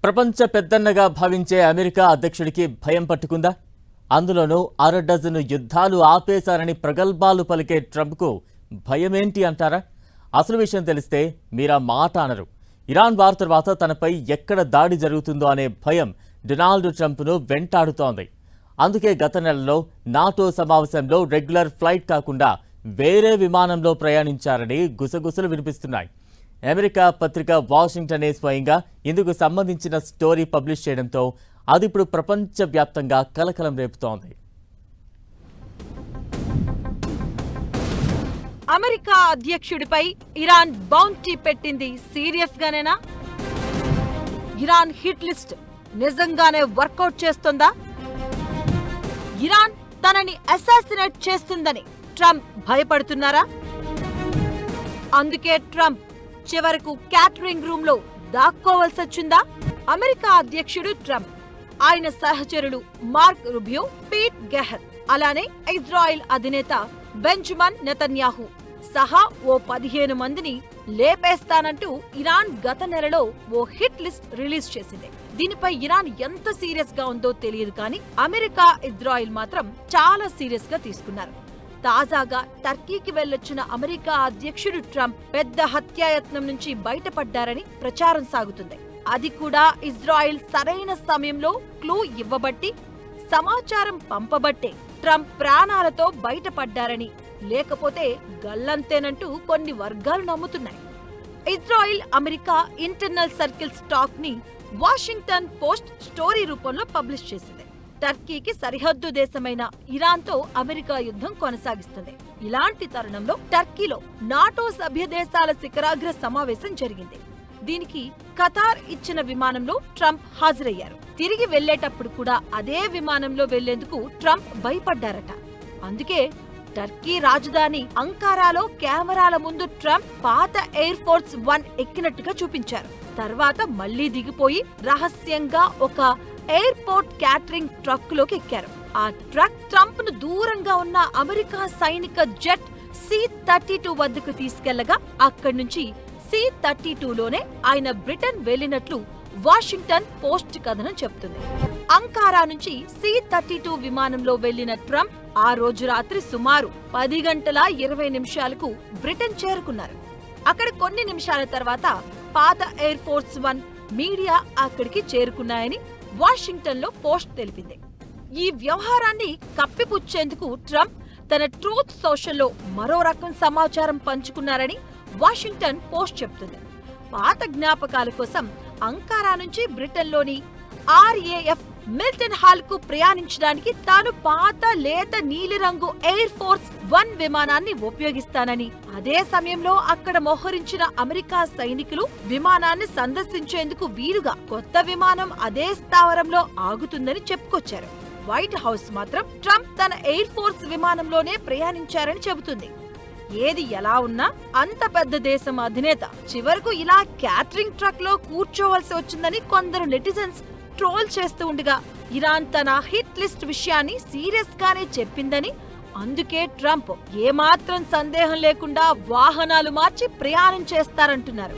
ప్రపంచ పెద్దన్నగా భావించే అమెరికా అధ్యక్షుడికి భయం పట్టుకుందా? అందులోనూ అరడజను యుద్ధాలు ఆపేశారని ప్రగల్భాలు పలికే ట్రంప్కు భయమేంటి అంటారా? అసలు విషయం తెలిస్తే మీరా మాట అనరు. ఇరాన్ వార్ తర్వాత తనపై ఎక్కడ దాడి జరుగుతుందో అనే భయం డొనాల్డ్ ట్రంప్ను వెంటాడుతోంది. అందుకే గత నెలలో నాటో సమావేశంలో రెగ్యులర్ ఫ్లైట్ కాకుండా వేరే విమానంలో ప్రయాణించారని గుసగుసలు వినిపిస్తున్నాయి. అమెరికా పత్రిక వాషింగ్టనే స్వయంగా ఇందుకు సంబంధించిన స్టోరీ పబ్లిష్ చేయడంతో అది ఇప్పుడు ప్రపంచవ్యాప్తంగా కలకలం రేపుతోంది. అమెరికా అధ్యక్షుడిపై ఇరాన్ బౌంటీ పెట్టింది సీరియస్ గానేనా? ఇరాన్ హిట్ లిస్ట్ నిజంగానే వర్కౌట్ చేస్తుందా? ఇరాన్ తనని అసాసినేట్ చేస్తుందని ట్రంప్ భయపడుతున్నారా? అందుకే ట్రంప్ చివరకు క్యాటరింగ్ రూమ్ లో దాక్కోవలసొచ్చిందా? అమెరికా అధ్యక్షుడు ట్రంప్, ఆయన సహచరులు మార్క్ రుబియో, పీట్ గెహర్, అలానే ఇజ్రాయెల్ అధినేత బెంజమిన్ నెతన్యాహు సహా ఓ 15 మందిని లేపేస్తానంటూ ఇరాన్ గత నెలలో ఓ హిట్ లిస్ట్ రిలీజ్ చేసింది. దీనిపై ఇరాన్ ఎంత సీరియస్ గా ఉందో తెలియదు కానీ అమెరికా, ఇజ్రాయెల్ మాత్రం చాలా సీరియస్ గా తీసుకున్నారు. తాజాగా టర్కీకి వెళ్లొచ్చిన అమెరికా అధ్యక్షుడు ట్రంప్ పెద్ద హత్యాయత్నం నుంచి బయటపడ్డారని ప్రచారం సాగుతుంది. అది కూడా ఇజ్రాయెల్ సరైన సమయంలో క్లూ ఇవ్వబట్టి, సమాచారం పంపబట్టే ట్రంప్ ప్రాణాలతో బయటపడ్డారని, లేకపోతే గల్లంతేనంటూ కొన్ని వర్గాలు నమ్ముతున్నాయి. Israel America internal circles talk ని వాషింగ్టన్ పోస్ట్ స్టోరీ రూపంలో పబ్లిష్ చేసింది. టర్కీకి సరిహద్దు దేశమైన ఇరాన్తో అమెరికా యుద్ధం కొనసాగిస్తుంది. ఇలాంటి తరుణంలో టర్కీలో నాటో సభ్య దేశాల శిఖరాగ్ర సమావేశం జరిగింది. దీనికి ఖతార్ ఇచ్చిన విమానంలో ట్రంప్ హాజరయ్యారు. తిరిగి వెళ్లేటప్పుడు కూడా అదే విమానంలో వెళ్లేందుకు ట్రంప్ భయపడ్డారట. అందుకే టర్కీ రాజధాని అంకారాలో కెమెరాల ముందు ట్రంప్ పాత ఎయిర్ ఫోర్స్ 1 ఎక్కినట్టుగా చూపించారు. తర్వాత మళ్లీ దిగిపోయి రహస్యంగా ఒక ఎయిర్పోర్ట్ క్యాటరింగ్ ట్రక్ లోకి ఎక్కారు. ఆ ట్రక్ ట్రంప్ ను దూరంగా ఉన్న అమెరికా సైనిక జెట్ C-32 వద్దకు తీసుకెళ్లగా అక్కడి నుంచి C-32లోనే ఆయన బ్రిటన్ వెళ్లినట్లు వాషింగ్టన్ పోస్ట్ కథనం చెబుతుంది. అంకారా నుంచి C-32 విమానంలో వెళ్లిన ట్రంప్ ఆ రోజు రాత్రి సుమారు 10 గంటల 20 నిమిషాలకు బ్రిటన్ చేరుకున్నారు. అక్కడ కొన్ని నిమిషాల తర్వాత పాత ఎయిర్ ఫోర్స్ 1 మీడియా అక్కడికి చేరుకున్నాయని వాషింగ్టన్ లో పోస్ట్ తెలిపింది. ఈ వ్యవహారాన్ని కప్పిపుచ్చేందుకు ట్రంప్ తన ట్రూత్ సోషల్లో మరో రకం సమాచారం పంచుకున్నారని వాషింగ్టన్ పోస్ట్ చెబుతుంది. పాత జ్ఞాపకాల కోసం అంకారా నుంచి బ్రిటన్లోని RAF మిల్టన్ హాల్ కు ప్రయాణించడానికి తాను పాత లేత నీలిరంగు ఎయిర్ ఫోర్స్ 1 విమానాన్ని ఉపయోగిస్తానని, అదే సమయంలో అక్కడ మోహరించిన అమెరికా సైనికులు విమానాన్ని సందర్శించేందుకు వీలుగా కొత్త విమానం అదే స్థావరంలో ఆగుతుందని చెప్పుకొచ్చారు. వైట్ హౌస్ మాత్రం ట్రంప్ తన ఎయిర్ ఫోర్స్ విమానంలోనే ప్రయాణించారని చెబుతుంది. ఏది ఎలా ఉన్నా అంత పెద్ద దేశం అధినేత చివరకు ఇలా క్యాటరింగ్ ట్రక్ లో కూర్చోవలసి వచ్చిందని కొందరు నెటిజన్స్ ట్రోల్ చేస్తూ ఉండగా, ఇరాన్ తన హిట్ లిస్ట్ విషయాన్ని సీరియస్ గానే చెప్పిందని, అందుకే ట్రంప్ ఏమాత్రం సందేహం లేకుండా వాహనాలు మార్చి ప్రయాణం చేస్తారంటున్నారు.